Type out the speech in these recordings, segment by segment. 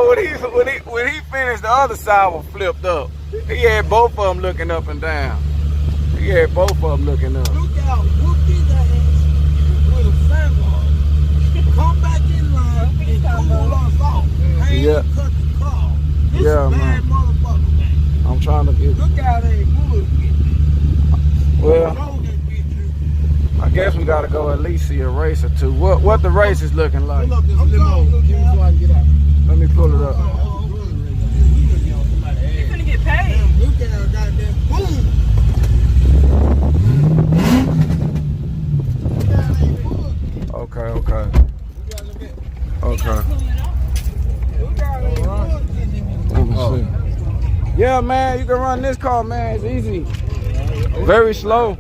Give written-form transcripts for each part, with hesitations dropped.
when he finished, the other side was flipped up. He had both of them looking up and down. He had both of them looking up. Look out, whoop his ass with a sandbar. Come back in line and cool us off. I ain't cut the car. This is bad man. Motherfucker, man. I'm trying to get. Look out there, bullshit. Well, I guess we gotta go at least see a race or two. What the race is looking like? Pull up this limo. Give me so I can get out. Let me pull it up. You're gonna get paid. Look at her goddamn boom. Okay. Let me see. Yeah, man, you can run this car, man. It's easy. Very slow.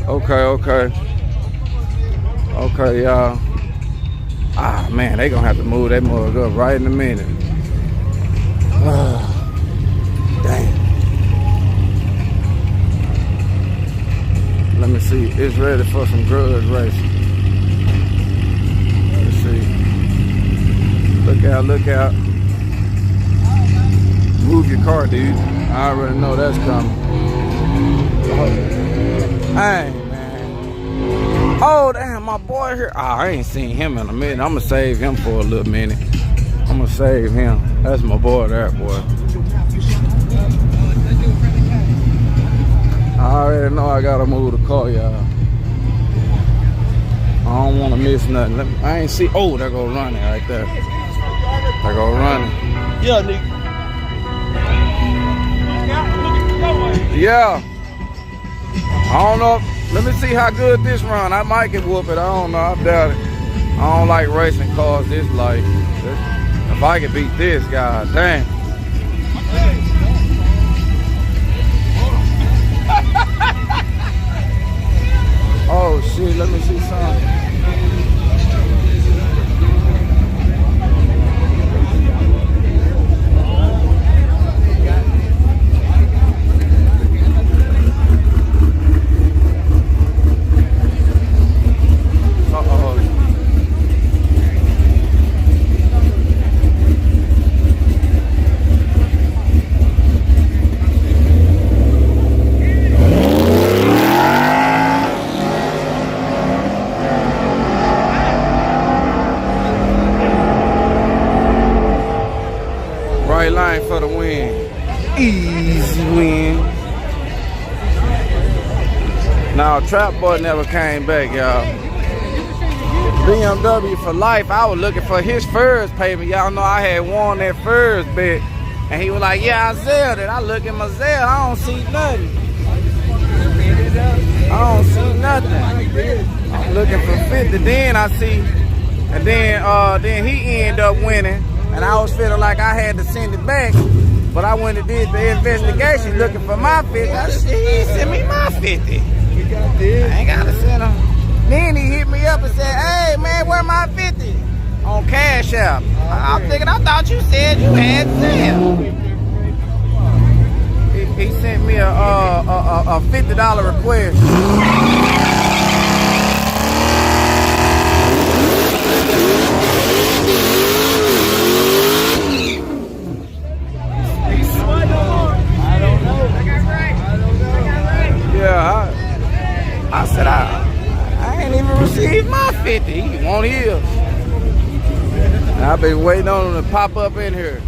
Okay, y'all. Ah, man, they gonna have to move that mother up right in a minute. Dang. Let me see. It's ready for some grudge racing. Let's see. Look out. Move your car, dude. I already know that's coming. Hey, man. Oh, damn, my boy here. Oh, I ain't seen him in a minute. I'm gonna save him for a little minute. I'm gonna save him. That's my boy there, boy. I already know I gotta move the car, y'all. I don't wanna miss nothing. I ain't see. Oh, there go running right there. There go running. Yeah, nigga. Yeah. I don't know. Let me see how good this run. I might get whooped. I don't know. I doubt it. I don't like racing cars this light. If I could beat this guy, dang. Oh shit, let me see something. Line for the win. Easy win. Now, Trap Boy never came back, y'all. BMW for life. I was looking for his first payment. Y'all know I had won that first bet. And he was like, yeah, I zelled it. I look at my Zell. I don't see nothing. I'm looking for 50. Then I see. And then he ended up winning. And I was feeling like I had to send it back, but I went and did the investigation looking for my 50. I said, he sent me my 50. I ain't gotta send him. Then he hit me up and said, hey man, where my 50? On Cash App. I'm thinking, I thought you said you had sale. He sent me a $50 request. Yeah, I said I ain't even received my 50. He won't hear. I've been waiting on him to pop up in here.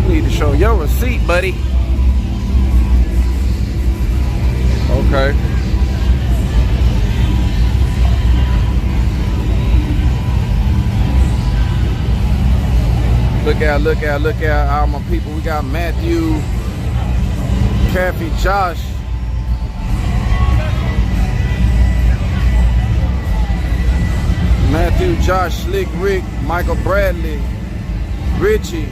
You need to show your receipt, buddy. Okay. Look out, all my people. We got Matthew, Kathy, Josh. Matthew, Josh, Slick Rick, Michael Bradley, Richie.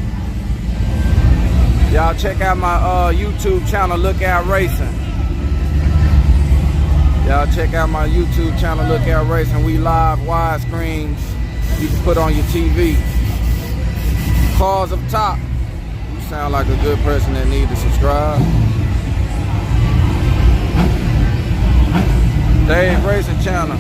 Y'all check out my YouTube channel, Lookout Racing. Y'all check out my YouTube channel, Lookout Racing. We live widescreens. You can put on your TV. Cars up top. You sound like a good person that needs to subscribe. Dave Racing Channel.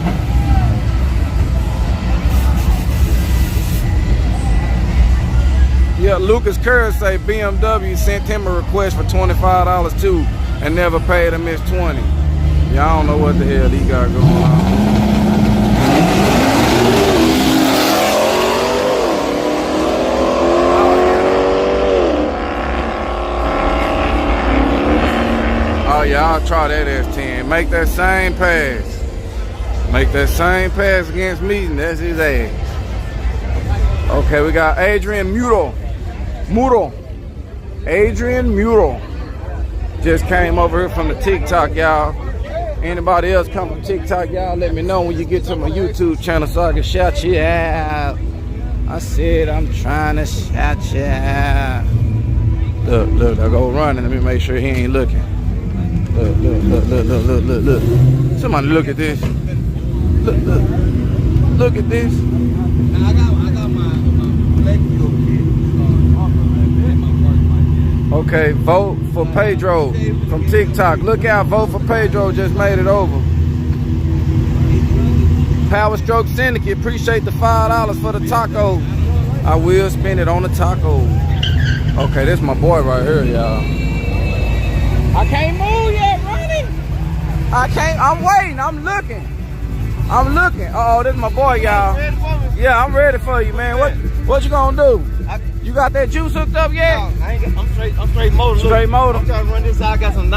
Yeah, Lucas Kerr say BMW sent him a request for $25 too and never paid him his 20. Yeah, I don't know what the hell he got going on. Oh yeah, I'll try that S10. Make that same pass. Make that same pass against me, and that's his ass. Okay, we got Adrian Muro. Adrian Muro. Just came over here from the TikTok, y'all. Anybody else come from TikTok, y'all, let me know when you get to my YouTube channel so I can shout you out. I said I'm trying to shout you out. Look, I go running. Let me make sure he ain't looking. Look. Somebody look at this. Look at this. And I got my leg fuel kit. Okay, vote for Pedro from TikTok. Look out, vote for Pedro, just made it over. Power Stroke Syndicate, appreciate the $5 for the taco. I will spend it on the taco. Okay, this is my boy right here, y'all. I can't move yet, running. I can't, I'm waiting, I'm looking. Uh-oh, this is my boy, y'all. Yeah, I'm ready for you, man. What you gonna do? You got that juice hooked up yet? No, I'm straight motor. Straight motor. I'm trying to run this out. I got some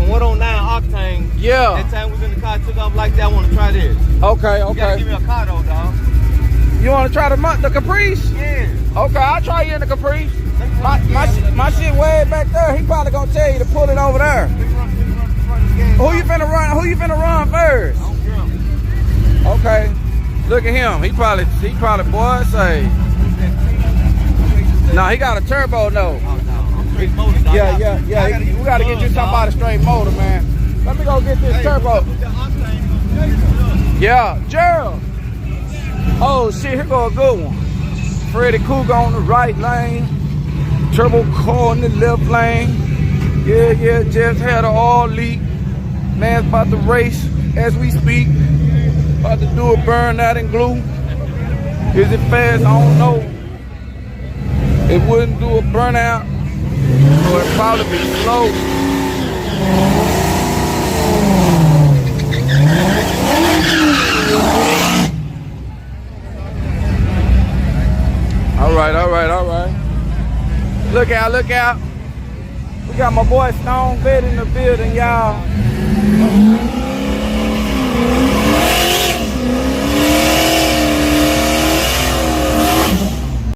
109 octane. Yeah. That time we was in the car, took off like that. I want to try this. Okay. You gotta give me a car though, dog. You want to try the Caprice? Yeah. Okay, I'll try you in the Caprice. My shit way back there. He probably gonna tell you to pull it over there. Who you finna run first? Okay. Look at him. He probably boy say. No, he got a turbo though. Yeah. We gotta get you somebody straight motor, man. Let me go get this turbo. Yeah, Gerald. Oh shit, here go a good one. Freddy Cougar on the right lane. Turbo car in the left lane. Yeah, just had an oil leak. Man's about to race as we speak. About to do a burnout and glue. Is it fast? I don't know. It wouldn't do a burnout, or it'd probably be slow. All right. Look out. We got my boy Stone Vet in the building, y'all.